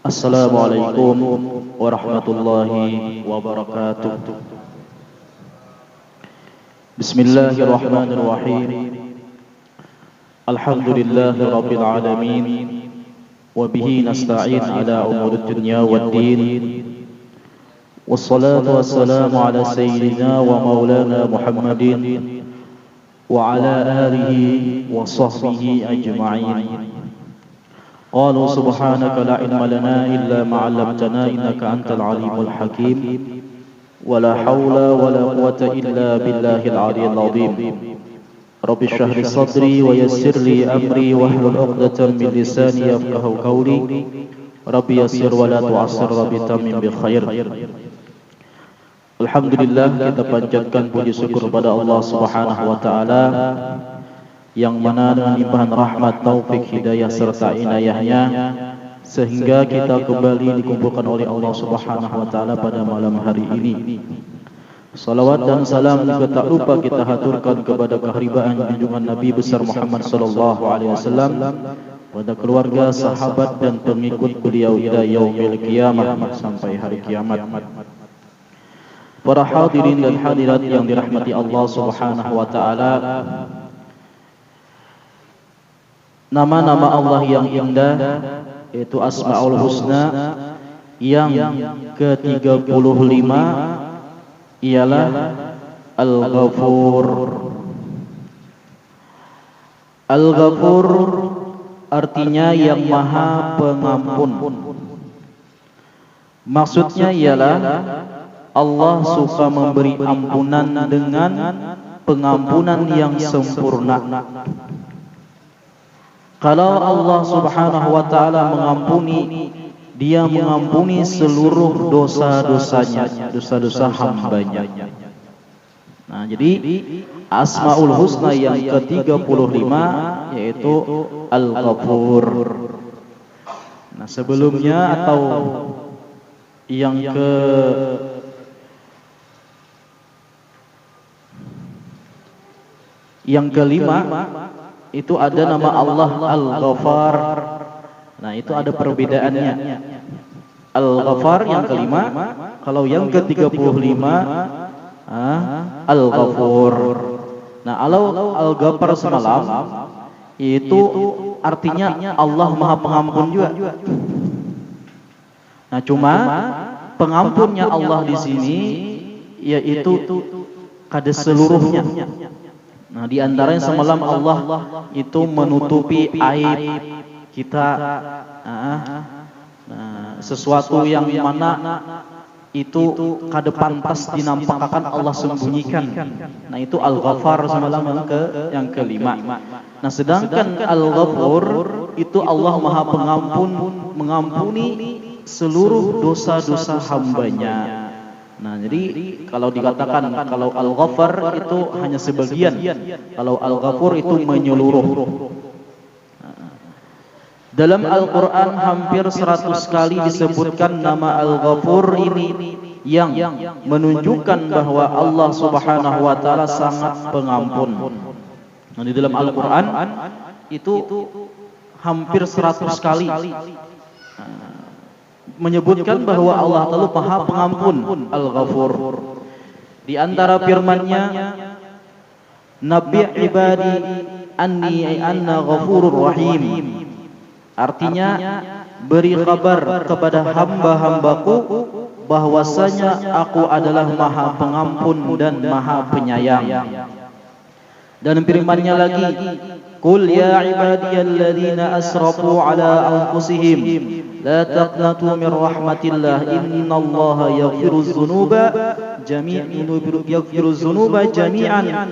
Assalamualaikum warahmatullahi wabarakatuh. Bismillahirrahmanirrahim. Alhamdulillahi rabbil alamin. Wa bihi nasta'in ala umurid dunya waddin. Wassalatu wassalamu ala sayyidina wa maulana Muhammadin wa ala alihi wa sahbihi ajma'in. قالوا سبحانك لا علم لنا إلا ما علمتنا إنك أنت العليم الحكيم ولا حول ولا قوة إلا بالله العلي العظيم رب اشرح لي صدري ويسر لي أمري واحلل عقدة من لساني يفقهوا قولي رب يسر ولا تعسر رب تمم بخير. Alhamdulillah, kita panjatkan puji syukur kepada Allah Subhanahu wa taala yang mana dengan limpahan rahmat, taufik, hidayah serta inayahnya sehingga kita kembali dikumpulkan oleh Allah Subhanahu wa taala pada malam hari ini. Salawat dan salam juga tak lupa kita haturkan kepada kehormatan junjungan Nabi besar Muhammad sallallahu alaihi wasallam, pada keluarga, sahabat dan pengikut beliau hingga yaumil qiyamah, sampai hari kiamat. Para hadirin dan hadirat yang dirahmati Allah Subhanahu wa taala, nama-nama Allah yang indah yaitu Asmaul Husna yang ke-35 ialah Al-Ghafur. Al-Ghafur artinya yang Maha Pengampun. Maksudnya ialah Allah suka memberi ampunan dengan pengampunan yang sempurna. Kalau Allah Subhanahu wa taala mengampuni, Dia mengampuni seluruh dosa-dosanya, dosa-dosa hambanya. Nah, jadi Asmaul Husna yang ke-35 yaitu Al-Ghafur. Nah, sebelumnya atau yang kelima itu ada nama Allah Al-Ghafar. Nah, itu ada perbedaannya. Al-Ghafar yang kelima, kalau yang ke-35 Al-Ghafur. Nah, Al-Ghafar semalam itu artinya Allah Maha Pengampun juga. Nah, cuma pengampunnya Allah di sini yaitu kada seluruhnya. Nah, di antaranya semalam Allah itu menutupi aib kita, sesuatu yang mana itu kada pantas dinampakkan Allah sembunyikan. Nah, itu Al-Ghafar semalam yang kelima. Nah, sedangkan Al-Ghafur itu Allah Maha Pengampun, mengampuni seluruh dosa-dosa hambanya. Nah, jadi kalau dikatakan kalau Al-Ghafar itu hanya sebagian, kalau Al-Ghafur itu menyeluruh. Dalam Al-Quran hampir 100 kali disebutkan nama Al-Ghafur ini yang menunjukkan bahwa Allah Subhanahu wa taala sangat pengampun. Nah, di dalam Al-Quran itu hampir 100 kali menyebutkan bahwa Allah Ta'ala Maha Pengampun, Al-Ghafur. Di antara firman-Nya, Nabi ibadi anni anna ghafurur rahim. Artinya, beri kabar kepada hamba-hambaku bahwasanya aku adalah Maha Pengampun dan Maha Penyayang. Dan firman-Nya lagi, Qul ya ibadiyalladzina asrafu ala anfusihim la taqnatu min rahmatillah innallaha yaghfiruz dzunuba jami'an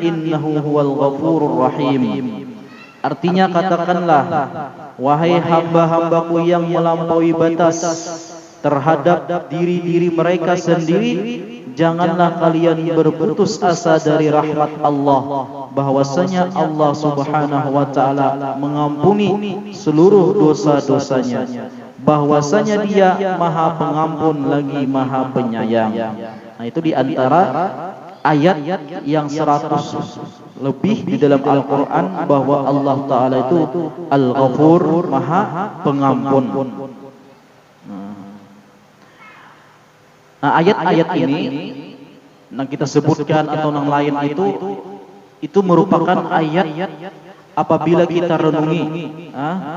innahu huwal ghafurur rahim. Artinya, katakanlah, wahai hamba-hambaku yang melampaui batas terhadap diri-diri mereka sendiri, janganlah kalian berputus asa dari rahmat Allah, bahwasanya Allah Subhanahu wa taala mengampuni seluruh dosa-dosanya, bahwasanya Dia Maha Pengampun lagi Maha Penyayang. Nah, itu di antara ayat yang 100 lebih di dalam Al-Quran bahwa Allah Ta'ala itu Al-Ghafur, Maha Pengampun. Nah, ayat-ayat ini yang kita sebutkan atau yang lain itu merupakan ayat apabila kita renungi,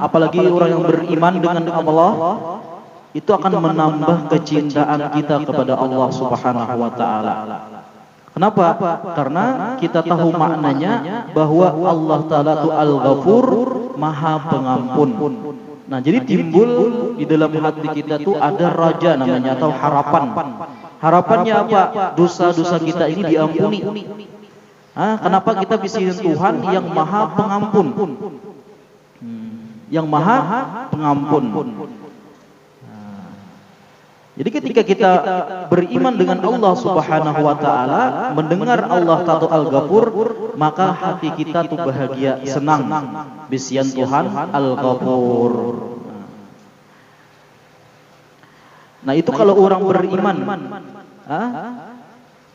apalagi orang yang beriman dengan Allah, itu akan menambah kecintaan kita kepada Allah Subhanahu wa taala. Kenapa? Karena kita tahu maknanya bahwa Allah taala itu Al-Ghafur, Maha Pengampun. Nah, jadi timbul di dalam hati kita tuh ada raja namanya atau harapan. Harapannya apa? Dosa-dosa kita ini diampuni. Kenapa kita bisa Tuhan yang Maha Pengampun? Yang Maha Pengampun. Jadi ketika kita beriman dengan Allah Subhanahu wa taala, mendengar Allah Ta'ala Al-Ghafur, maka hati kita tuh bahagia, senang. Bisian Tuhan Al-Ghafur. Nah, itu kalau orang beriman.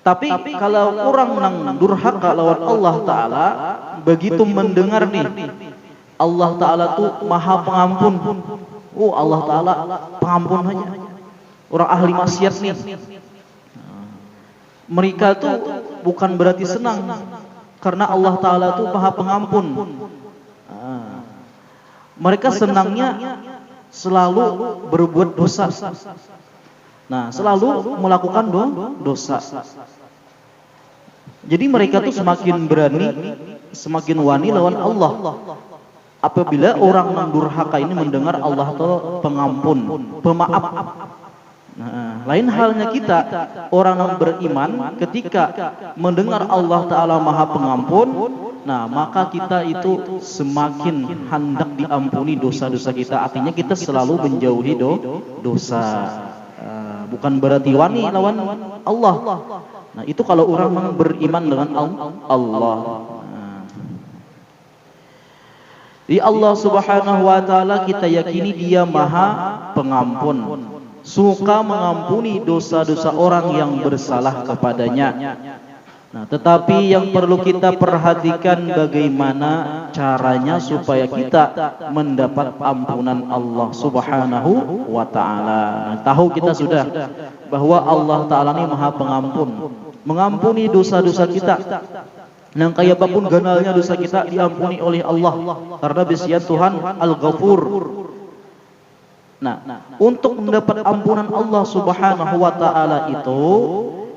Tapi kalau orang nang durhaka lawan Allah Ta'ala, begitu mendengar nih, Allah Ta'ala tuh Maha Pengampun. Oh, Allah Ta'ala pengampun aja. Orang ahli maksiat nih, mereka tuh bukan berarti senang karena Allah Ta'ala tuh Maha Pengampun. Mereka senangnya selalu berbuat dosa. Nah, selalu melakukan dosa. Jadi mereka tuh semakin berani, semakin wani lawan Allah. Apabila orang yang durhaka ini mendengar Allah tuh pengampun, pemaaf. Nah, lain halnya kita, orang yang beriman ketika mendengar Allah Ta'ala Maha Pengampun, nah maka kita itu semakin hendak diampuni dosa-dosa kita. Artinya kita selalu menjauhi dosa. Bukan berarti wani lawan Allah. Nah, itu kalau orang beriman dengan Allah. Di Allah Subhanahu wa taala kita yakini Dia Maha Pengampun, suka mengampuni dosa-dosa orang yang bersalah kepadanya. Nah, tetapi yang perlu kita perhatikan bagaimana caranya supaya kita mendapat ampunan Allah Subhanahu wa taala. Nah, tahu kita sudah bahwa Allah Ta'ala ini Maha Pengampun, mengampuni dosa-dosa kita. Yang kayak apapun ganalnya dosa kita diampuni oleh Allah karena bisian Tuhan Al-Ghafur. Nah, untuk mendapat ampunan Allah Subhanahu wa taala itu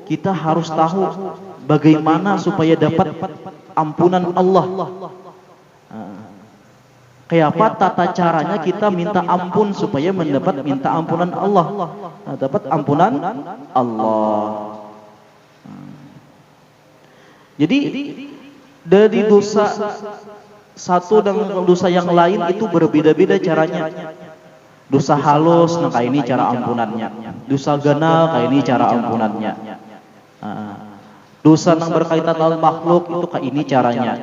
kita harus tahu bagaimana supaya dapat ampunan Allah. Kayak apa tata caranya kita minta ampun supaya mendapat minta ampunan Allah. Dapat ampunan Allah. Jadi dari dosa satu dan dosa yang lain itu berbeda-beda caranya. Dosa halus, nah kayak ini cara ampunannya. Dosa ganal, kayak ini cara ampunannya. Dosa yang berkaitan dengan makhluk itu kayak ini caranya.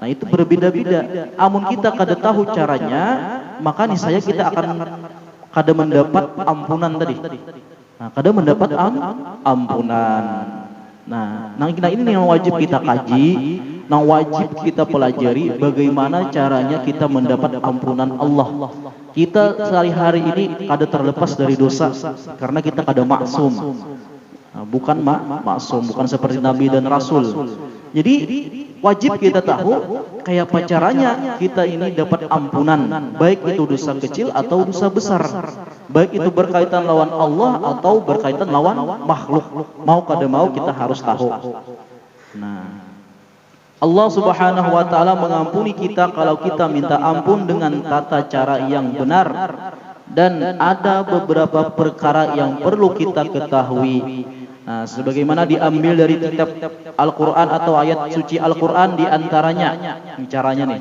Nah, itu berbeda-beda. Amun kita kada tahu caranya, maka niscaya kita akan kada mendapat ampunan tadi. Nah, kada mendapat ampunan. Nah, ini yang wajib kita kaji, yang wajib kita pelajari bagaimana caranya kita mendapat ampunan Allah. Kita sehari-hari ini kada terlepas dari dosa karena kita kada maksum. Bukan maksum, bukan seperti Nabi dan Rasul. Jadi wajib kita tahu kayak apa caranya kita ini dapat ampunan, baik itu dosa kecil atau dosa besar, baik itu berkaitan lawan Allah atau berkaitan lawan makhluk. Mau kada mau kita harus tahu. Nah, Allah Subhanahu wa taala mengampuni kita kalau kita minta ampun dengan tata cara yang benar. Dan ada beberapa perkara yang perlu kita ketahui. Nah, sebagaimana diambil dari kitab Al-Qur'an atau ayat suci Al-Qur'an di antaranya. Caranya nih.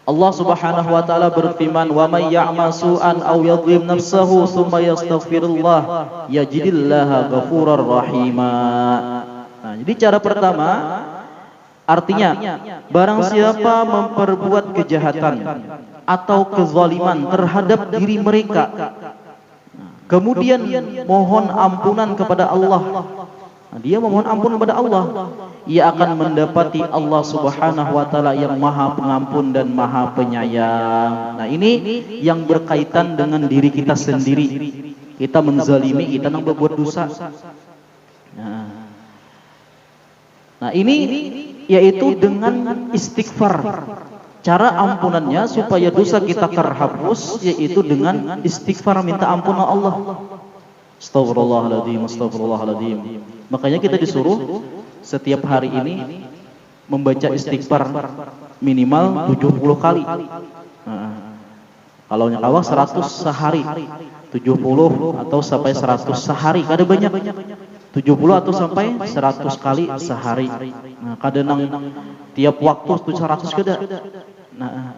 Allah Subhanahu wa taala berfirman, "Wa may ya'mal su'an aw yadhlim nafsahu tsumma yastaghfirullah yajidillaha ghafurar rahima." Nah, jadi cara pertama artinya barang siapa memperbuat kejahatan atau kezaliman terhadap diri mereka, kemudian mohon ampunan kepada Allah. Nah, dia memohon ampun kepada Allah, ia akan mendapati Allah Subhanahu wa taala yang Maha Pengampun dan Maha Penyayang. Nah, ini yang berkaitan dengan diri kita sendiri. kita menzalimi, kita nang berbuat dosa. Nah ini yaitu dengan istighfar. Cara ampunannya supaya dosa kita terhapus yaitu dengan istighfar, minta ampunan Allah. Astagfirullahaladzim, astagfirullahaladzim. Makanya kita disuruh setiap hari ini membaca istighfar minimal 70 kali. Kalau nyakawah 100 sehari, 70 atau sampai 100 sehari, kada banyak. 70 atau sampai 100 kali sehari. Nah, kadang tiap waktu 100 kada. Nah,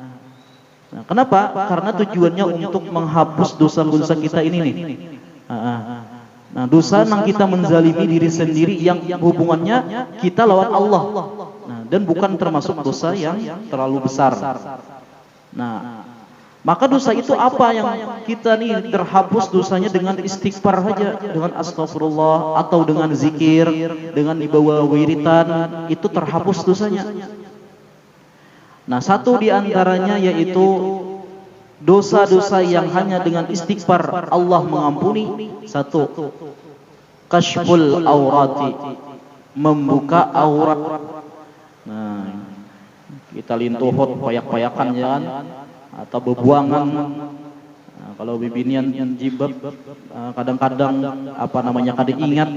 kenapa? Karena tujuannya untuk menghapus dosa-dosa kita ini nih. Nah, dosa yang kita menzalimi diri sendiri yang hubungannya kita lawan Allah. Nah, dan bukan termasuk dosa yang terlalu besar. Nah, maka dosa itu apa yang kita nih terhapus dosanya dengan istighfar saja, dengan astagfirullah atau dengan zikir, dengan dibawa wiritan, itu terhapus dosanya. Nah, satu di antaranya yaitu dosa-dosa yang hanya dengan istighfar Allah mengampuni. Satu, kashful aurati, membuka aurat. Nah, kita lintuhut payak-payakan jangan, atau bebuangan. Nah, kalau bibinian jibab kadang-kadang apa namanya kada ingat,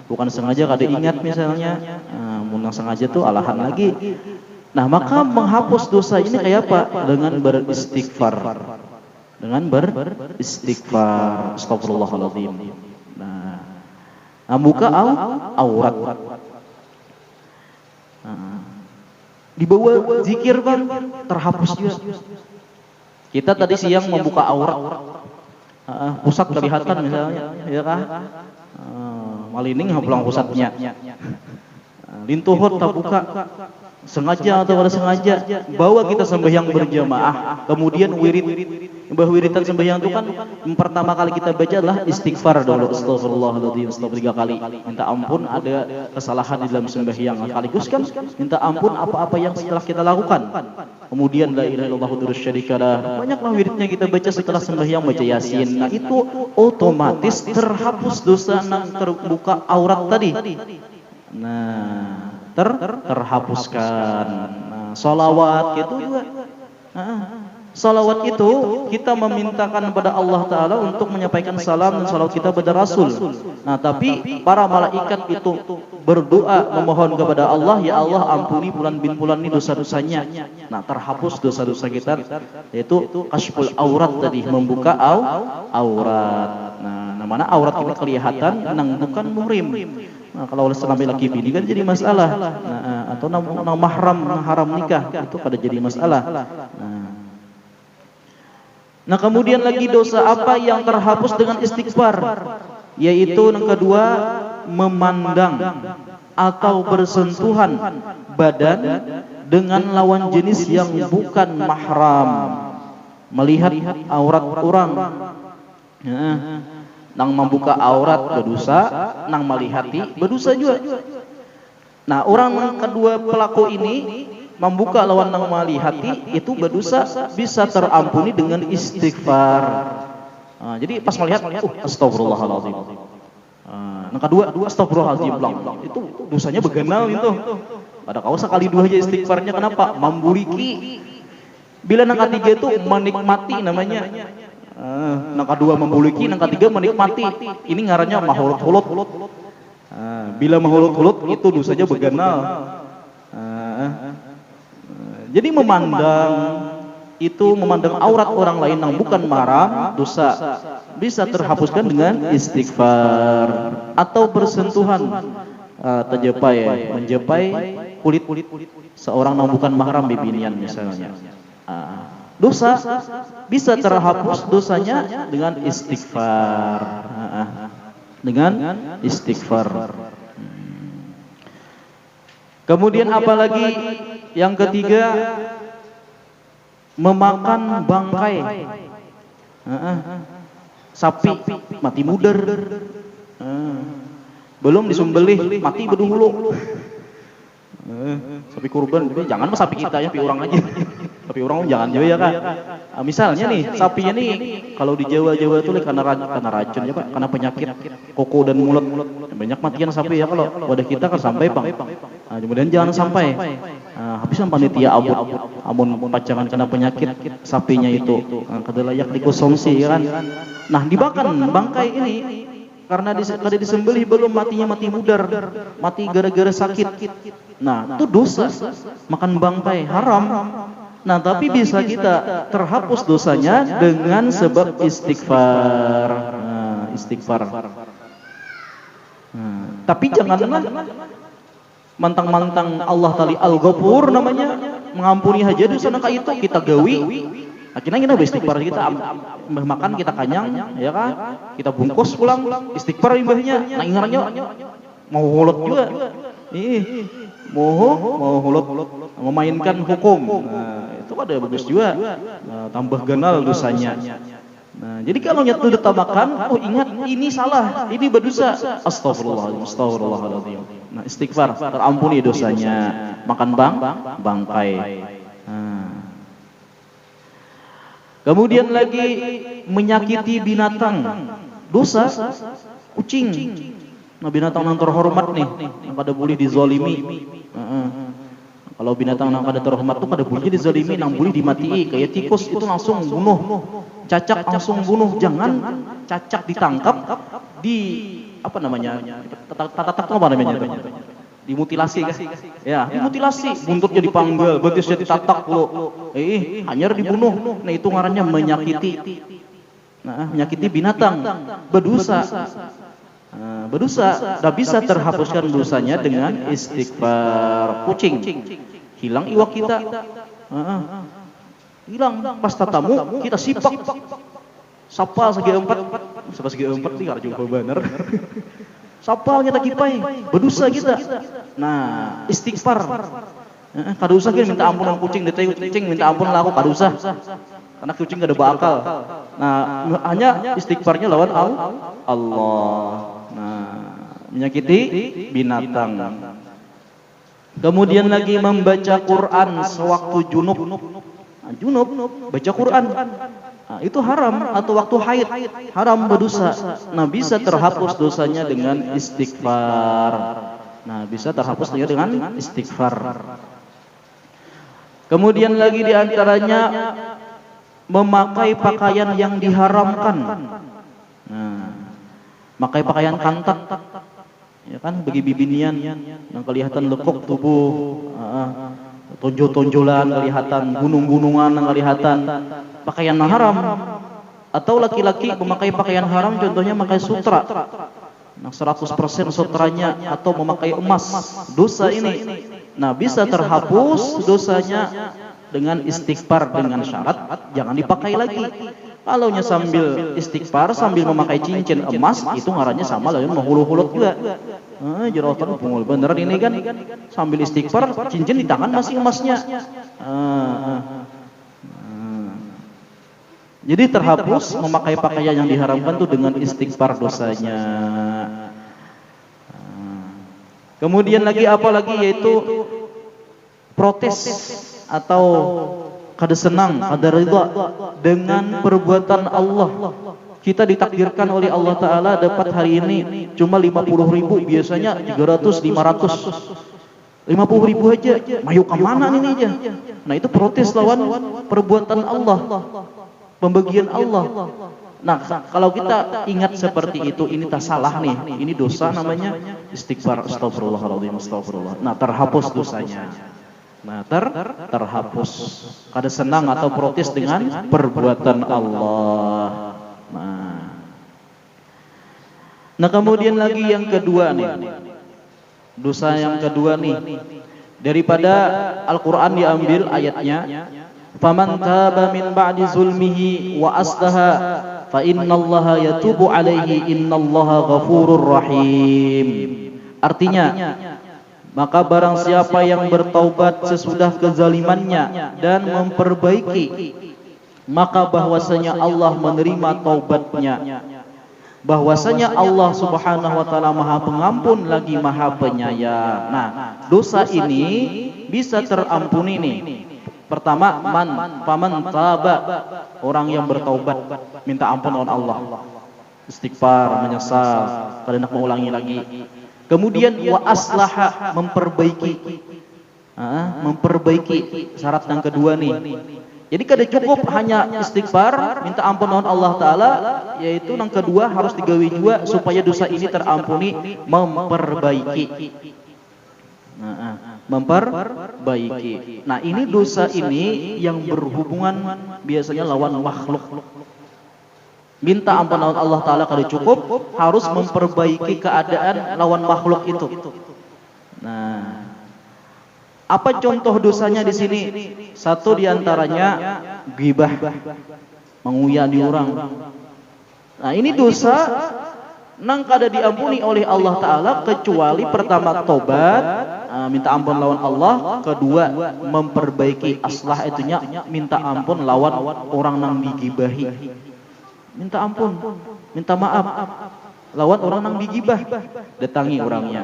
bukan sengaja kada ingat misalnya, munang sengaja tuh alahan lagi. Nah, maka menghapus dosa ini kayak apa? Dengan beristighfar. Dengan beristighfar. Astagfirullahaladzim. Nah, buka aurat. Dibawa zikir bang, terhapus juga. Kita tadi siang membuka aurat, pusat kelihatan misalnya, ya kah? Malining pulang pusatnya. Lintuhut tak buka, sengaja atau kada sengaja, bawa kita sembahyang berjamaah, kemudian wiritan sembahyang itu kan pertama kali kita baca adalah istighfar dulu, astagfirullahaladzim, astagfirullah 3 kali, minta ampun ada kesalahan di dalam sembahyang, sekaligus kan minta ampun apa-apa yang setelah kita lakukan. Kemudian la ilaha illallah wahdahu syarikalah, banyaklah wiridnya kita baca setelah sembahyang, baca yasin. Nah, itu otomatis terhapus dosa yang terbuka aurat tadi. Nah, terhapuskan. Nah, sholawat itu juga. Salawat itu kita memintakan kepada Allah Ta'ala untuk menyampaikan salam dan salawat kita kepada Rasul. Nah, tapi para malaikat itu berdoa memohon kepada Allah, ya Allah ampuni fulan bin fulan ini dosa-dosanya. Nah, terhapus dosa-dosa kita, yaitu kashful aurat tadi, membuka aurat. Nah, mana aurat kita kelihatan nang bukan muhrim. Nah, kalau oleh selama laki bini kan jadi masalah. Nah, atau nang mahram, haram nikah itu pada jadi masalah. Nah, kemudian lagi dosa apa yang terhapus dengan istighfar? Yaitu yang kedua, memandang atau bersentuhan badan dengan lawan jenis yang bukan mahram. Melihat aurat orang. Nang membuka aurat berdosa, nang melihati berdosa juga. Nah, orang kedua pelaku ini membuka lawan nang melihati itu berdosa, bisa terampuni dengan istighfar. Jadi pas melihat, astagfirullahaladzim. Nang kedua, astagfirullahaladzim. Itu dosanya beganal itu. Ada kau sekali dua aja istighfarnya, kenapa? Memburiki. Bila nang ketiga itu menikmati namanya. Nang kedua membuliki, nang ketiga menikmati. Ini ngarannya mahulut-hulut. Bila mahulut-hulut itu dosanya beganal. Jadi memandang aurat orang lain yang bukan mahram, dosa. Bisa terhapuskan dengan istighfar atau bersentuhan, menjepai kulit seorang yang bukan mahram bibinian misalnya. Dosa bisa terhapus dosanya dengan istighfar. Dengan istighfar. Kemudian apalagi yang ketiga, memakan bangkai sapi mati mudar, belum disembelih mati berdulu. Sapi kurban, jangan sapi kita ya, pi orang aja. Tapi orang jangan juga ya Kak. Misalnya nih, sapinya nih kalau di Jawa tuh karena racun ya Pak, karena penyakit koko dan mulut. Banyak matian sapi ya kalau wadah kita kan sampai Bang. Kemudian jangan sampai habisan panitia amun pacangan kena penyakit sapinya itu kada layak dikonsumsi ya kan. Nah, dimakan bangkai ini karena disembelih belum matinya mati mudar, mati gara-gara sakit. Nah, itu dosa. Makan bangkai haram. Nah, tapi bisa kita terhapus dosanya dengan sebab istighfar. Istighfar. Tapi janganlah mantang-mantang Allah tali Al-Ghafur namanya, mengampuni aja dosa kayak itu kita gawi. Akhirnya kita istighfar kita makan kita kanyang ya kan, kita bungkus pulang istighfar imbahnya. Nah ingatnya mau holot juga mau holot memainkan hukum. Itu ada bagus juga, tambah ganal dosanya. Nah, jadi kalau nyatu ditamakan, ingat ini salah, ini berdosa. Astagfirullahaladzim. Nah, istighfar, terampuni dosanya. Makan bangkai. Kemudian lagi menyakiti binatang, dosa. Kucing. Nah, binatang yang terhormat nih, yang kada boleh dizalimi. Kalau binatang yang kada terhormat itu kada boleh dizalimi, yang boleh dimati. Kayak tikus itu langsung bunuh. Cacak langsung bunuh, jangan cacak ditangkap di apa namanya? Apa namanya? Dimutilasi kan? Ya, dimutilasi, buntutnya dipanggal, betisnya ditatak lo. Hanya dibunuh. Nah, itu ngarannya menyakiti. Nah, menyakiti binatang, berdosa. Berdosa, tidak bisa terhapuskan dosanya dengan istighfar. Kucing, hilang iwak kita. Hilang pas tatamu kita sipak sapa segi empat nih karena jumpa bener sapa kita kipai berdosa kita. Nah istighfar kada usah kita minta ampunan kucing minta ampun lah aku kada usah karena kucing gak ada bakal. Nah hanya istighfarnya lawan Allah. Nah menyakiti binatang. Kemudian lagi membaca Quran sewaktu junub baca Quran. Nah, itu haram atau waktu haid haram berdosa. Nah, bisa terhapus dosanya dengan istighfar. Dengan istighfar. Kemudian lagi diantaranya memakai pakaian yang diharamkan. Nah, memakai pakaian kantak, ya kan, bagi bibinian yang kelihatan lekuk tubuh. Tonjol-tonjolan kelihatan, gunung-gunungan kelihatan, pakaian haram. Atau laki-laki memakai pakaian haram, contohnya memakai sutra, 100% sutranya, atau memakai emas, dosa ini. Nah, bisa terhapus dosanya dengan istighfar, dengan syarat jangan dipakai lagi. Kalau sambil istighfar sambil memakai cincin emas, itu ngarannya sama lah, menghulu-hulut juga. Jerotan pungul beneran ini kan, sambil istighfar cincin di tangan masih emasnya. Jadi terhapus memakai pakaian yang diharamkan tuh dengan istighfar dosanya. Kemudian lagi yaitu protes atau kada senang, kada ridha dengan perbuatan Allah. Kita ditakdirkan oleh Allah Ta'ala dapat hari ini cuma 50.000, biasanya 300, 500. 50.000 aja, mayu kemana ini aja. Nah itu protes lawan perbuatan Allah, pembagian Allah. Nah kalau kita ingat seperti itu, ini tak salah nih, ini dosa namanya istighfar, astagfirullahaladzim, astagfirullah. Nah terhapus dosanya. Nah terhapus. Kada senang atau protes dengan perbuatan Allah. Nah kemudian lagi yang kedua nih, dosa yang kedua nih, daripada Al-Quran diambil ayatnya, faman taba min ba'di zulmihi wa aslaha fa innallaha yatubu alaihi innallaha ghafurur rahim. Artinya, maka barang siapa yang bertaubat sesudah kezalimannya dan memperbaiki, maka bahwasanya Allah menerima taubatnya. Bahwasanya Allah Subhanahu wa taala Maha Pengampun lagi Maha Penyayang. Nah, dosa ini bisa terampuni nih Pertama, faman taba, orang yang bertaubat, minta ampun oleh Allah, istighfar, menyesal, kalau hendak mengulangi lagi. Kemudian wa aslaha, memperbaiki syarat yang kedua nih. Jadi kada cukup hanya istighfar, minta ampun oleh Allah Ta'ala, yaitu yang kedua harus digawi juga supaya dosa ini terampuni, memperbaiki. Nah, ini dosa ini yang berhubungan biasanya lawan makhluk. Minta ampun oleh Allah Ta'ala kada cukup, harus memperbaiki keadaan lawan makhluk itu. Nah, apa contoh dosanya di sini? Satu diantaranya ghibah, menguyak di orang. Nah, ini dosa nang kada diampuni oleh Allah Ta'ala kecuali pertama tobat, minta ampun lawan Allah. Kedua, memperbaiki aslah itunya, minta ampun lawan orang nang digibahi. Minta ampun, minta maaf lawan orang nang digibah. Datangi orangnya.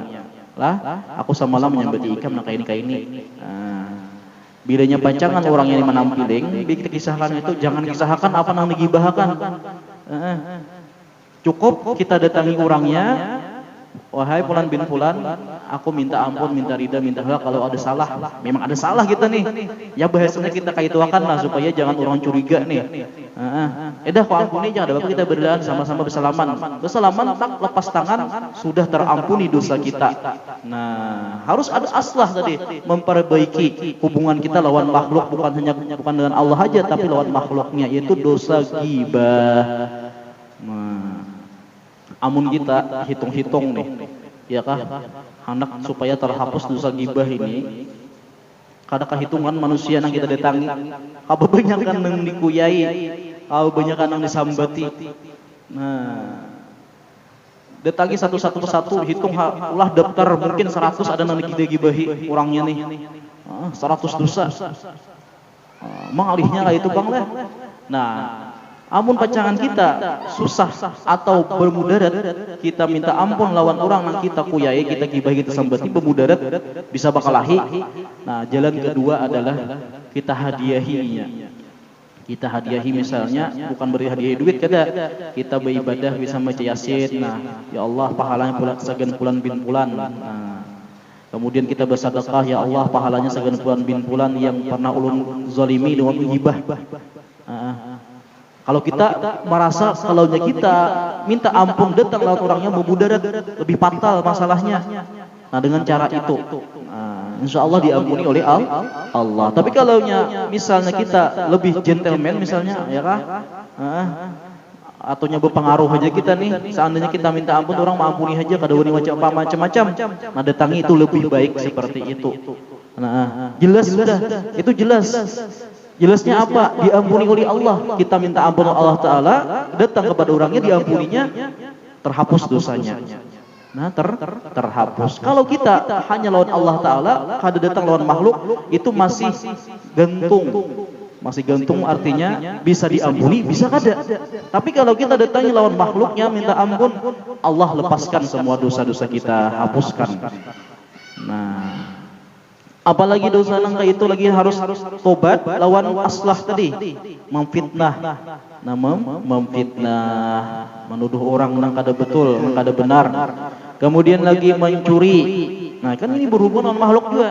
Lah, aku samalam menyambati ikam nak ini. Bilanya pancangan orang yang menampiling, kita kisahkan itu, jangan kisahkan apa nang digibahkan. Cukup kita datangi orangnya, wahai fulan bin fulan, aku minta ampun, minta ridha, minta halal kalau ada salah. Memang ada salah kita nih. Ya bahasanya kita kaituakan lah supaya jangan orang curiga nih. Dah kau ampuni, jangan ada apa kita berdoa sama-sama bersalaman, tak lepas tangan sudah terampuni dosa kita. Nah, harus ada aslah tadi, memperbaiki hubungan kita lawan makhluk, bukan dengan Allah aja tapi lawan makhluknya, yaitu dosa ghibah. Amun kita hitung-hitung nih, ya kah, anak supaya terhapus dosa ghibah ini, kada kehitungan manusia yang kita datangi, kebanyakan yang dikuyai, kebanyakan yang disambati. Nah, datangi satu persatu, hitung ulah daftar mungkin 100 ada yang digibahi orangnya nih, 100 dosa. Mengalihnya kayak itu bang lah. Nah, amun pacangan kita susah atau bermudarat, kita minta ampun lawan orang yang kita kuyai, kita gibahi, kita sambati, bermudarat bisa bakalahi. Nah, jalan kedua adalah kita hadiahinya. Kita hadiahi misalnya, bukan beri hadiah duit, kita beribadah bisa baca yasin. Nah, ya Allah pahalanya pula segan fulan bin fulan. Nah, kemudian kita bersedekah, ya Allah pahalanya segan fulan bin fulan yang pernah ulun zalimi dengan ghibah. Kalau kita merasa kalau kita minta ampun datang lawan orangnya bermudarat, lebih fatal masalahnya. Nah, dengan cara itu, insya Allah diampuni oleh Allah. Tapi kalau misalnya kita lebih gentleman misalnya, ya kah? Atau berpengaruh aja kita nih, seandainya kita minta ampun orang mengampuni aja, kada wani macam-macam. Nah, datangi itu lebih baik seperti itu. Nah, jelas sudah, itu jelas. Jelasnya apa? Diampuni oleh Allah. Kita minta ampun Allah Ta'ala, datang kepada orangnya, diampuninya, terhapus dosanya. Nah, terhapus. Kalau kita hanya lawan Allah Ta'ala, kada datang lawan makhluk, itu masih gantung. Masih gantung artinya bisa diampuni, bisa kada. Tapi kalau kita datangi lawan makhluknya, minta ampun, Allah lepaskan semua dosa-dosa kita, hapuskan. Nah, apalagi dosa nang itu lagi harus tobat lawan aslah tadi, memfitnah. Nah, memfitnah, menuduh orang nang kada betul, nang kada benar. Kemudian lagi mencuri. Nah, kan ini berhubungan dengan makhluk juga.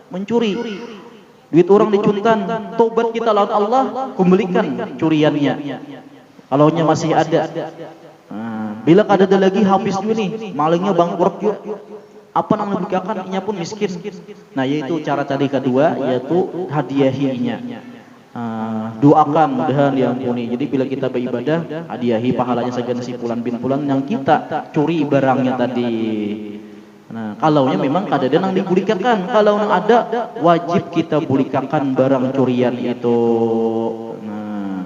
Mencuri. Duit orang dicuntan, tobat kita lawan Allah, kembalikan curiannya. Kalaunya masih ada. Nah, bila kada ada lagi habis juga nih, malingnya bangkrut juga. Apa yang diberikan, inya pun miskin. Nah, yaitu cara tadi kedua, yaitu hadiahinya. Doakan mudahan diampuni. Jadi bila kita beribadah, hadiahi pahalanya segan si fulan bin fulan yang kita curi barangnya tadi. Nah, kalaunya memang kada ada yang dibulikakan. Kalau yang ada, wajib kita bulikakan barang curian itu. Nah,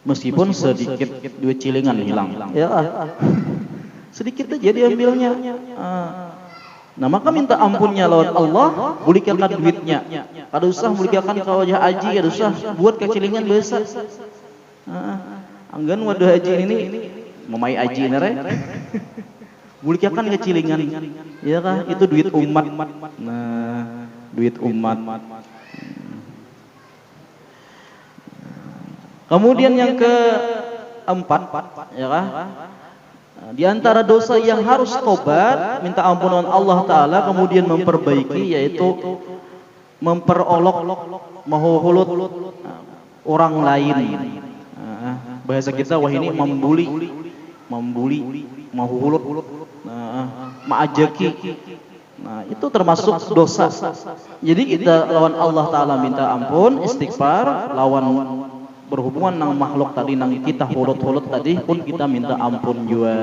meskipun sedikit duit cilingan hilang, ya, sedikit aja diambilnya. Nah, maka minta ampunnya lawan Allah, bulikakan duitnya. Kada usah bulikakan ke wajah haji, kada usah buat kecilingan biasa. Anggan wadah haji ini memai haji nare. Bulikakan kecilingan, ya kah? Itu duit umat. Nah, duit umat. Kemudian yang keempat, ya kan? Di antara dosa yang harus tobat, minta ampunan Allah Ta'ala, kemudian memperbaiki, yaitu memperolok, mahuhulut orang lain. Bahasa kita wah ini membuli, mahuhulut, ma'ajaki. Nah, itu termasuk dosa. Jadi kita lawan Allah Ta'ala minta ampun, istighfar, lawan berhubungan dengan makhluk tadi, nang kita hulut-hulut tadi pun kita minta ampun juga.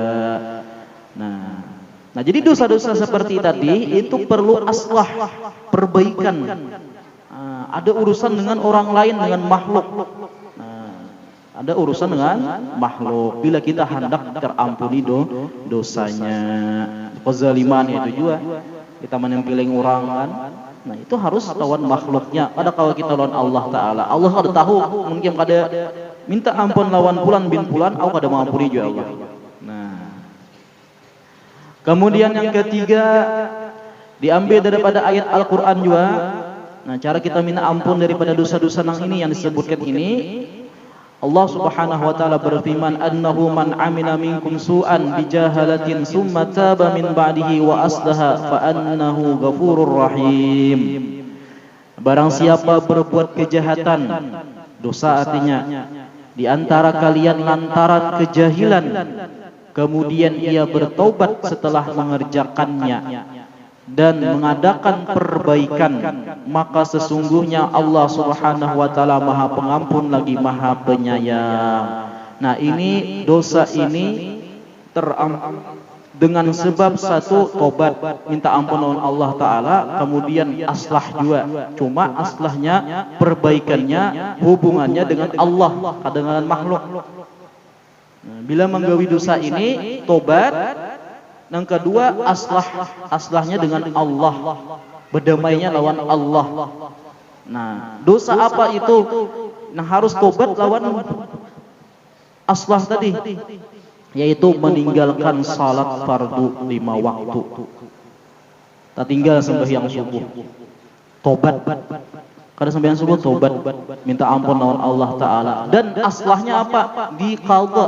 Nah, jadi dosa-dosa seperti tadi itu perlu aslah, perbaikan. Ada urusan dengan orang lain, dengan makhluk. Ada urusan dengan makhluk. Bila kita hendak terampuni dosanya, kezaliman itu juga. Kita menempeleng orang kan. Nah, itu harus lawan makhluknya. Pada kalau kita lawan Allah Ta'ala, Allah ada tahu mungkin kada minta ampun lawan fulan bin fulan, aku kada mengampuni juga Allah. Nah, kemudian yang ketiga diambil daripada ayat Al-Quran juga. Nah, cara kita minta ampun daripada dosa-dosa yang disebutkan ini, Allah Subhanahu wa taala berfirman, "Annahu man 'amila minkum su'an bijahalatin summa taba min ba'dihi wa aslaha fa annahu ghafurur rahim." Barang siapa berbuat kejahatan, dosa artinya, di antara kalian lantaran kejahilan, kemudian ia bertaubat setelah mengerjakannya dan mengadakan perbaikan, maka sesungguhnya Allah Subhanahu wa taala Maha Pengampun lagi Maha Penyayang. Nah, ini dosa ini terampun dengan sebab satu tobat, minta ampun oleh Allah Ta'ala, kemudian aslah juga. Cuma aslahnya, perbaikannya, hubungannya dengan Allah, dengan makhluk. Nah, bila menggawi dosa ini, tobat. Yang kedua, aslahnya dengan Allah, berdamainya lawan Allah. Nah, dosa apa itu? Nah, harus tobat lawan aslah tadi, yaitu meninggalkan salat fardu 5 waktu. Tak tinggal sembahyang subuh, tobat. Kada sembahyang subuh, tobat, minta ampun lawan Allah Ta'ala. Dan aslahnya apa? Diqadha,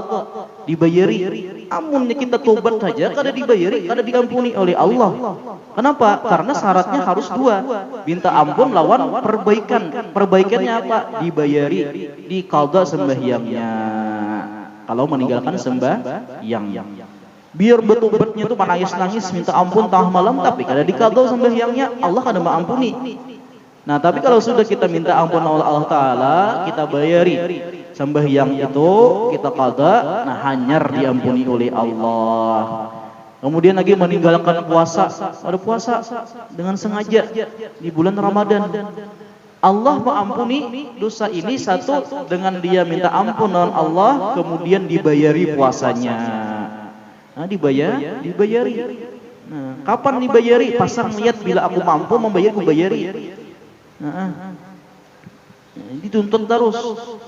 dibayari. Amunnya kita tobat saja kada dibayari, kada diampuni oleh Allah. Kenapa? Karena syaratnya harus 2. Minta ampun lawan perbaikan. Perbaikannya apa? Dibayari, diqadha sembahyangnya. Kalau meninggalkan sembahyang, biar betul-betulnya itu menangis-nangis minta ampun tengah malam, tapi kada diqadha sembahyangnya, Allah kada mengampuni. Nah, tapi kalau sudah kita minta ampun oleh Allah Ta'ala, kita bayari sembahyang itu, kita qadha, nah hanyar diampuni oleh Allah. Kemudian lagi meninggalkan puasa. Ada puasa dengan sengaja di bulan Ramadan, Allah mengampuni dosa ini satu dengan dia minta ampun oleh Allah, kemudian dibayari puasanya. Nah, dibayari. Nah, kapan dibayari? Pasang niat, bila aku mampu membayar, aku bayari. Dituntut terus.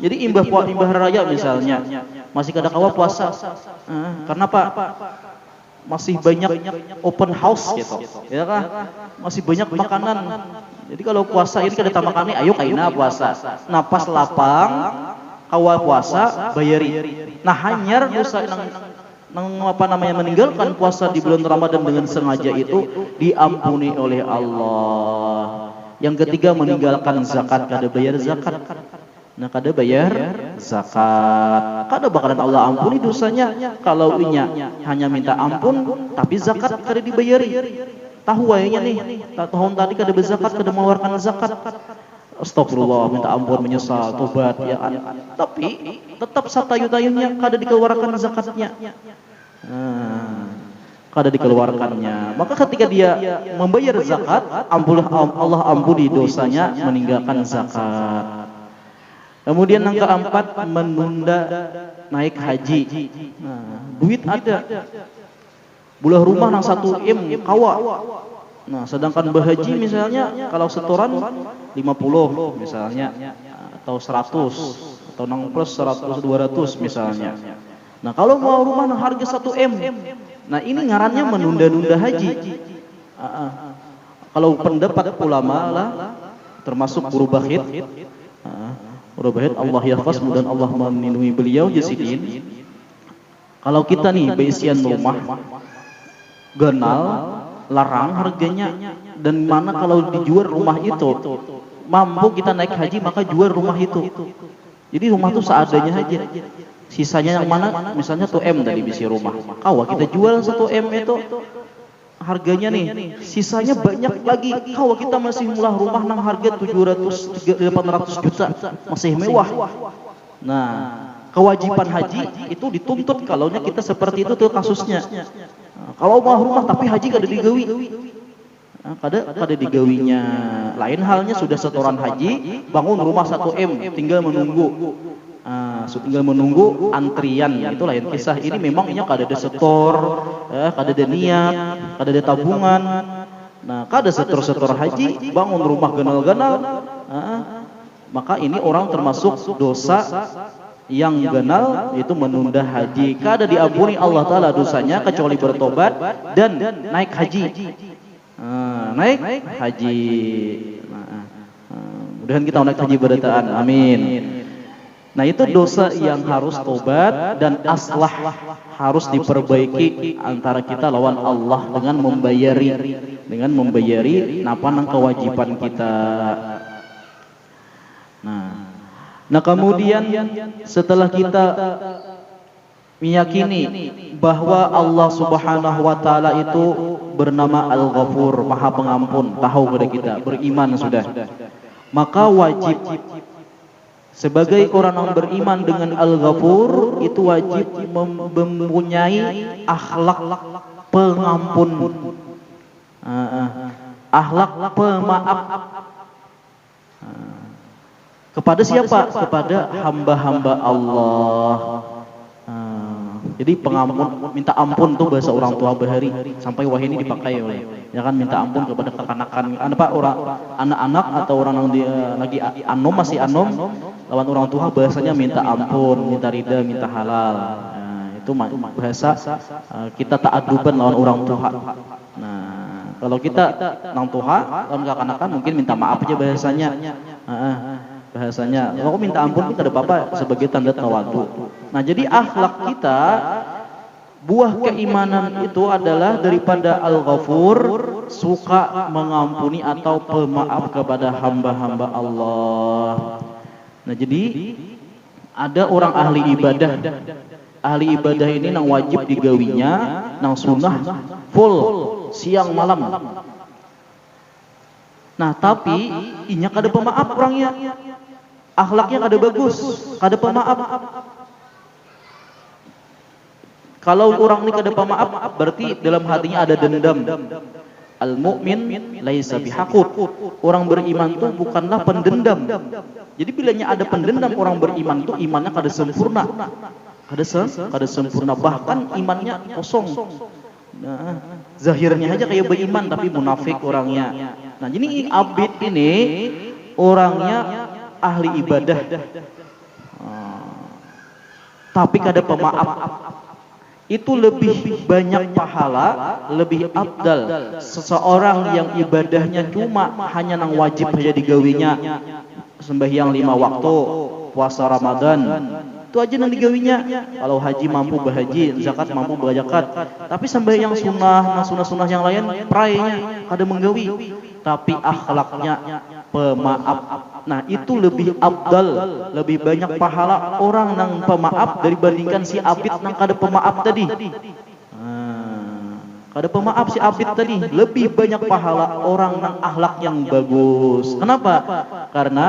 Jadi imbah raya misalnya masih kada kawa puasa. Karena apa? Masih banyak open house gitu. Ya kan? Masih banyak makanan. Jadi kalau puasa ini kada makan, ayo kaina puasa. Napas lapang kawa puasa bayari. Nah, hanyar dosa meninggalkan puasa di bulan Ramadan dengan sengaja itu diampuni oleh Allah. Yang ketiga, meninggalkan zakat, kada bayar zakat. Nah, kada bayar zakat, kada bakalan Allah ampuni dosanya. Kalau inya hanya minta ampun tapi zakat kada dibayari. Tahu wayanya nih, tahun tadi kada berzakat, kada mengeluarkan zakat. Astagfirullah, minta ampun, menyesal, tobat ya kan. Tapi tetap satayu-tayunya kada dikeluarkan zakatnya. Kada dikeluarkannya. Maka ketika dia membayar zakat, Allah ampuni dosanya meninggalkan zakat. Kemudian yang keempat, menunda naik haji. Nah, duit ada, bulah rumah nang 1 M kawa. Nah, sedangkan berhaji misalnya kalau setoran 50 misalnya, atau 100, atau nang plus 100 200 misalnya. Nah, kalau mau rumah nang harga 1 M, nah ini ngarannya menunda-nunda haji. Kalau pendapat ulama lah, termasuk guru bakhit, Mudah-mudahan Allah yahfazmu dan Allah melindungi beliau Jasidin. Kalau kita nih beisian rumah ganal, larang harganya, dan mana kalau dijual rumah itu mampu kita naik haji maka jual rumah itu. Jadi rumah itu seadanya aja. Sisanya yang mana? Misalnya 1M tadi bisi rumah. Kalau kita jual 1M itu harganya nih, sisanya banyak lagi. Kalau kita masih mulai rumah nang harga 700-800 juta, masih mewah. Nah, kewajiban haji itu dituntut kalaunya kita seperti itu tuh kasusnya. Nah, kalau mau rumah tapi haji kada digawi. Nah, kada digawinya. Lain halnya sudah setoran haji, bangun rumah 1M, tinggal menunggu. Tinggal menunggu antrian, itu lain kisah. Ini memangnya kada ada setor, kada ada niat, kada ada tabungan. Nah, kada setor haji, bangun rumah ganal-ganal, maka ini orang termasuk dosa yang ganal, itu menunda haji. Kada diampuni Allah Ta'ala dosanya kecuali bertobat dan naik haji. Naik haji. Mudah-mudahan kita naik haji berataan. Amin. Nah, itu dosa yang harus tobat dan aslah harus diperbaiki antara kita lawan Allah dengan membayari napa nang kewajiban kita. Nah kemudian setelah kita meyakini bahwa Allah Subhanahu wa taala itu bernama Al-Ghafur, Maha Pengampun, tahu kepada kita, beriman sudah. Maka wajib sebagai orang yang beriman dengan Al-Ghafur itu wajib mempunyai akhlak pengampun, akhlak pemaaf. Kepada siapa? Kepada hamba-hamba Allah. Jadi pengampun, minta ampun tuh bahasa orang tua bahari, sampai wah ini dipakai oleh, ya kan, minta ampun kepada kekanakan, anak-anak atau orang yang dia lagi anom, masih anom, lawan orang tua bahasanya minta ampun, minta ridha, minta halal. Itu bahasa kita ta'aduban lawan orang tua. Nah, kalau kita nang tuha lawan kekanakan mungkin minta maaf aja bahasanya. Bahasanya, kalau minta ampun tidak ada apa-apa sebagai tanda tawadu. Nah, jadi akhlak kita, buah keimanan itu adalah daripada Al-Ghafur, suka mengampuni atau pemaaf kepada hamba-hamba Allah. Nah, jadi ada orang ahli ibadah. Ahli ibadah ini nang wajib digawinya, nang sunnah full siang malam. Nah, tapi inya kada pemaaf orangnya. Akhlaknya kada bagus, kada pemaaf. Kalau orang ini kada pemaaf, berarti dalam hatinya ada dendam. Al-mu'min laisa bihaqud. Orang beriman itu bukanlah pendendam. Jadi bilanya ada pendendam orang beriman itu imannya kada sempurna. Kada sempurna, bahkan imannya kosong. Nah, zahirnya aja kayak beriman tapi munafik orangnya. Nah, jadi abid ini orangnya ahli ibadah, tapi kada pemaaf. Itu lebih banyak pahala, lebih abdal seseorang yang ibadahnya cuma hanya nang wajib saja digawinya, sembahyang 5 waktu, puasa Ramadan, itu aja nang digawinya. Kalau haji mampu berhaji, zakat mampu berzakat, tapi sembahyang sunnah yang lain prainya kada menggawi, tapi akhlaknya pemaaf. Nah, itu lebih abdal, lebih banyak pahala orang nang pemaaf dibandingkan si abid nang kada pemaaf tadi. Kada pemaaf si abid tadi lebih banyak pahala orang nang akhlak yang bagus. Kenapa? Karena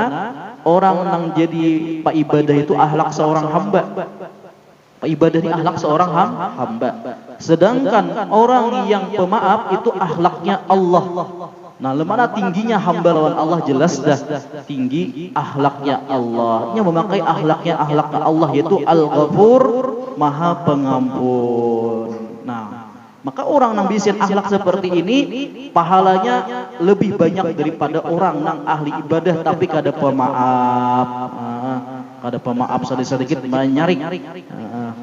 orang nang jadi pak ibadah itu akhlak seorang hamba. Pak ibadah ini akhlak seorang hamba. Sedangkan orang yang pemaaf itu akhlaknya Allah. Nah, lemana tingginya hamba lawan Allah, jelas dah tinggi akhlaknya Allah. Nya memakai akhlaknya Allah, yaitu Al-Ghafur, Maha Pengampun. Nah, maka orang yang bisa akhlak seperti ini pahalanya lebih banyak daripada orang yang ahli ibadah tapi kada pemaaf. Kada pemaaf sedikit menyarik.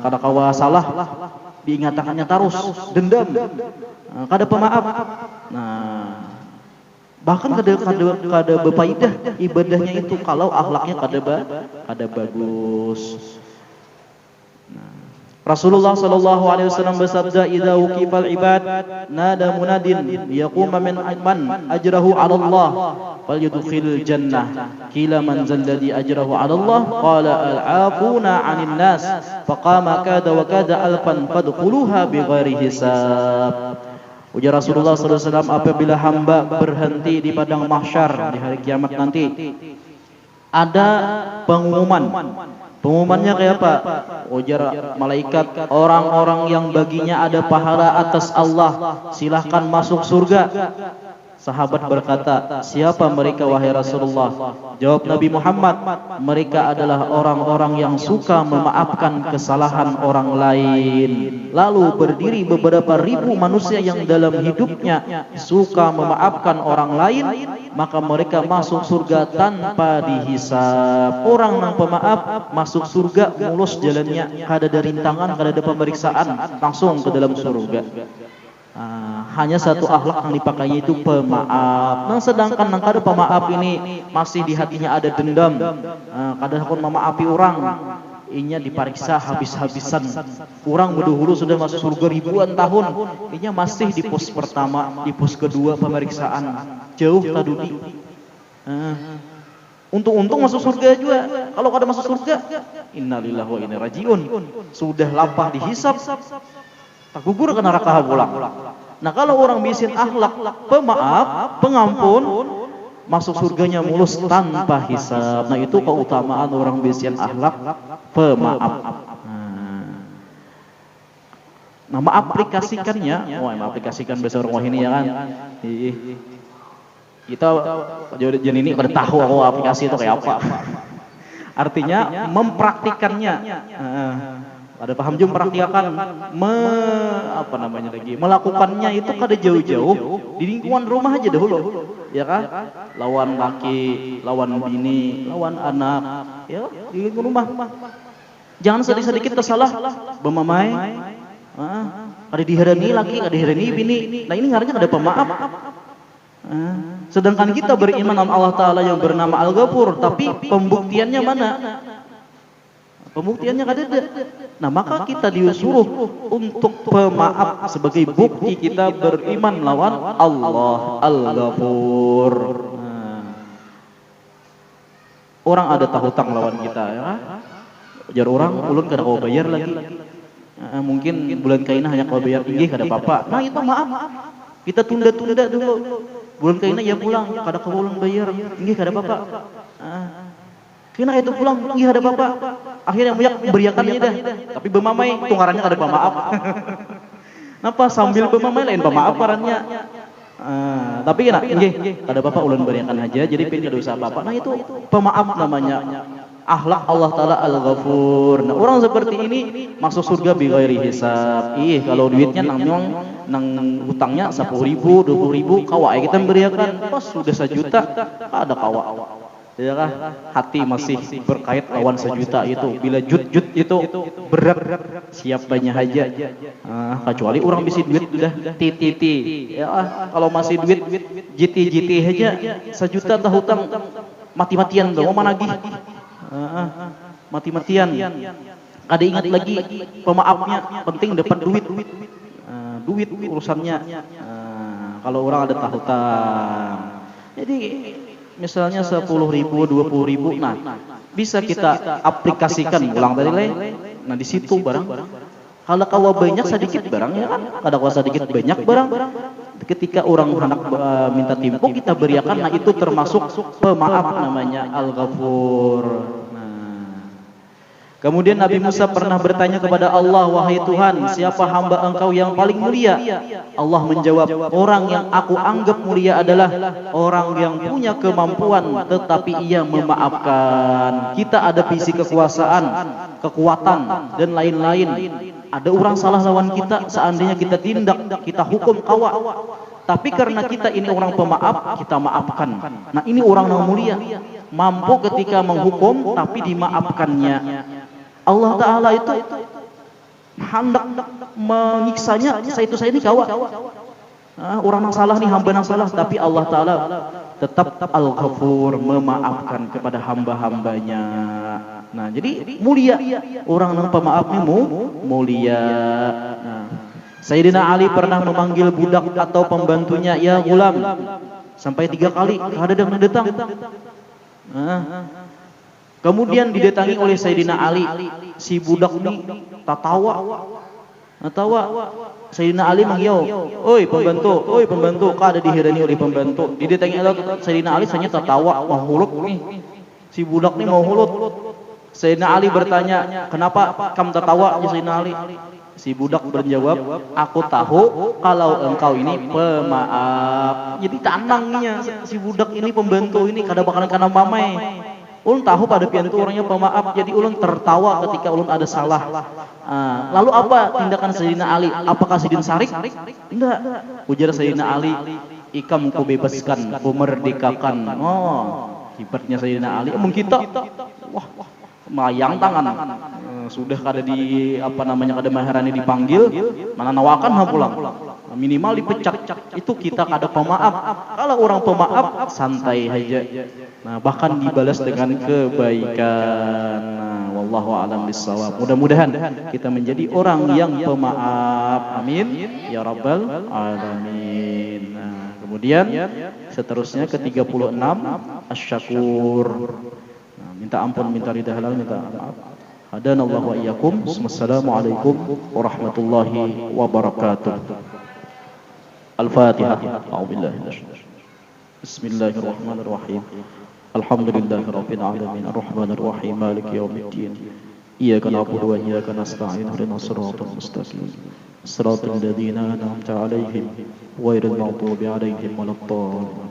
Kada kawa salah diingatakannya terus, dendam. Kada pemaaf. Nah, Bahkan kada berfaedah ibadahnya itu kalau akhlaknya kada bagus. Rasulullah sallallahu alaihi wasallam bersabda, "Idza uqifal ibad nada munadin yaquma min man ajrahu 'ala Allah falyudkhilil jannah." Qila man zalladhi ajrahu 'ala Allah? Qala al-'afuna 'anil nas. Faqama kada wa kada alfan fadkhuluha bighairi hisab. Ujar Rasulullah sallallahu alaihi wasallam, apabila hamba berhenti di padang mahsyar di hari kiamat nanti, ada pengumuman. Pengumumannya kayak apa? Ujar malaikat, orang-orang yang baginya ada pahala atas Allah, silahkan masuk surga. Sahabat berkata, siapa mereka wahai Rasulullah? Jawab Nabi Muhammad, mereka adalah orang-orang yang suka memaafkan kesalahan orang lain. Lalu berdiri beberapa ribu manusia yang dalam hidupnya suka memaafkan orang lain, maka mereka masuk surga tanpa dihisab. Orang yang pemaaf masuk surga mulus jalannya, kada ada rintangan, kada ada pemeriksaan, langsung ke dalam surga. Hanya satu akhlak yang dipakai itu pemaaf. Nah, sedangkan yang kada pemaaf ini masih di hatinya ada dendam, kada takut memaafi orang, inya diperiksa habis-habisan. Orang berdahulu sudah masuk surga ribuan tahun, inya masih di pos pertama, di pos kedua pemeriksaan, jauh tadudi. Untung-untung masuk surga juga. Kalau kada masuk surga, innalillahi wa inna ilaihi rajiun, sudah lapah dihisab, tak gugur ke neraka pulang. Nah, kalau orang bisin akhlak pemaaf, pengampun, masuk surganya mulus tanpa hisab. Nah, itu keutamaan orang bisin akhlak pemaaf. Nah, mengaplikasikannya, mengaplikasikan bahasa orang ini ya kan. Kita jadi ini pada tahu aplikasi itu kayak apa. Artinya mempraktikannya. Ada paham juga mempraktikan, melakukannya itu kada jauh-jauh di lingkungan rumah aja dahulu, ya kan? Lawan laki, lawan bini, lawan anak, ya di lingkungan rumah. Jangan sedikit tersalah, bemamai, ada diherani laki, ada diherani bini. Nah, ini ngarannya ada pemaaf. Sedangkan kita beriman dengan Allah Ta'ala yang bernama Al-Ghafur, tapi pembuktiannya mana? Pembuktiannya kada ada. Nah, maka kita disuruh untuk pemaaf sebagai bukti kita beriman lawan Allah Al-Ghafur. Orang ada tahu hutang lawan kita, ya. Jar orang ulun kada kau bayar lagi. Mungkin bulan kaina hanya kau bayar inggih kada apa-apa. Nah, itu maaf. Kita tunda-tunda dulu. Bulan kaina ya pulang, kada kau ulun bayar inggih kada apa-apa. Kena itu pulang, iya ada apa-apa. Akhirnya banyak beriakannya dah. Tapi bemamai, tunggarannya ada pemaaf. Napa sambil bemamai lain pemaaf parannya. Tapi kena, ada apa-apa ulun beriakan aja. Jadi pilih kada usah apa-apa. Nah, itu pemaaf namanya. Akhlak Allah Ta'ala Al-Ghafur. Nah, orang seperti ini masuk surga bighairi hisab. Kalau duitnya nang hutangnya 10.000, 20.000, kawa kita beriakan. Pas sudah 1 juta, ada kawa. Ya kan? Hati masih berkait lawan 1 juta itu. Bila jut itu berat, siap banyak aja. Kecuali orang bisa duit udah titi. Ya, kalau masih duit jiti aja 1 juta dah hutang mati-matian tuh. Mau nagih? Mati-matian. Kada ingat lagi pemaafnya, penting dapat duit. Duit urusannya. Kalau orang ada hutang. Jadi misalnya 10.000, 20.000, nah bisa kita aplikasikan ulang tadi lain. Nah, di situ barang. Kalau kawa banyak sedikit barang ya kan, kada kawa sedikit banyak barang. Ketika orang hendak minta timpo kita beriakan, nah itu termasuk pemaaf namanya Al-Ghafur. Kemudian Nabi Musa pernah bertanya kepada Allah, wahai Tuhan, siapa hamba engkau yang paling mulia? Allah menjawab, orang yang aku anggap mulia adalah orang yang punya kemampuan tetapi ia memaafkan. Kita ada visi kekuasaan, kekuatan dan lain-lain. Ada orang salah lawan kita, seandainya kita tindak, kita hukum kawa. Tapi karena kita ini orang pemaaf, kita maafkan. Nah, ini orang yang mulia, mampu ketika menghukum tapi dimaafkannya. Allah Ta'ala itu hendak menyiksanya, saya ini kawa. Orang yang salah nih, hamba yang salah, tapi Allah Ta'ala tetap Al-Ghafur, memaafkan kepada hamba-hambanya. Nah, jadi mulia. Orang yang pemaaf ini mulia. Nah, Sayyidina Ali pernah memanggil budak atau pembantunya, ya gulam, sampai 3 kali, kadang datang. Kemudian didatangi oleh Sayyidina Ali, si budak ini tatawa. Sayyidina Ali manggil, oi pembantu, kada dihirani oleh pembantu. Didatangi oleh Sayyidina Ali, hanya tertawa, mau hulut nih. Si budak nih mau hulut. Sayyidina Ali bertanya, kenapa kamu tertawa ya Sayyidina Ali? Si budak berjawab, aku tahu kalau engkau ini pemaaf. Jadi tanangnya si budak ini, pembantu ini, kada bakalan kana mamai. Ulun tahu pada pian itu orangnya pemaaf, jadi ulun tertawa ketika ulun ada salah. Lalu apa tindakan Sayyidina Ali? Apakah Sayyidina sarik? Tidak. Ujar Sayyidina Ali, ikam ku bebaskan, ku merdekakan. Kibarnya Sayyidina Ali. Kita, wah, mayang tangan. Sudah kada kada maharani dipanggil, mana nawakan pulang. Minimal dipecat. Itu kita kada pemaaf. Kalau orang pemaaf santai aja. Nah, bahkan dibalas dengan kebaikan. Wallahu a'lam bissawab. Mudah-mudahan kita menjadi orang yang pemaaf. Amin ya rabbal alamin. Nah, kemudian seterusnya ke-36 asy-syakur. Nah, minta ampun, minta ridha halal, minta maaf. Hadanallahu wa iyyakum. Wassalamualaikum warahmatullahi wabarakatuh. Al-Fatihah. A'udzubillahi minasyaitonir rajim. Bismillahirrahmanirrahim. Alhamdulillahirabbil alamin arrahmanir rahim maliki yaumiddin. Iyyaka na'budu wa iyyaka nasta'in ihdinas siratal mustaqim. Shiratal ladzina an'amta 'alaihim ghairil maghdubi 'alaihim waladdallin.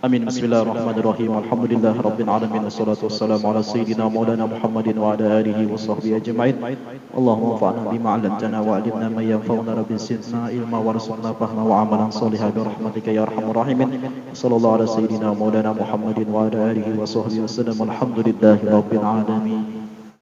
Amin. Bismillahirrahmanirrahim. Alhamdulillahirabbil alamin wassalatu wassalamu ala sayyidina maulana Muhammadin wa ala alihi washabbihi ajma'in. Allahumma anfa'na bima 'allamtana wa 'allimna ma yanfa'una rabbi zidna ilma warzuqna fahma wa 'amalan shalihan bi rahmatika ya arhamar rahimin. Sallallahu ala sayyidina maulana Muhammadin wa ala alihi washabbihi wasallam. Alhamdulillahirabbil alamin.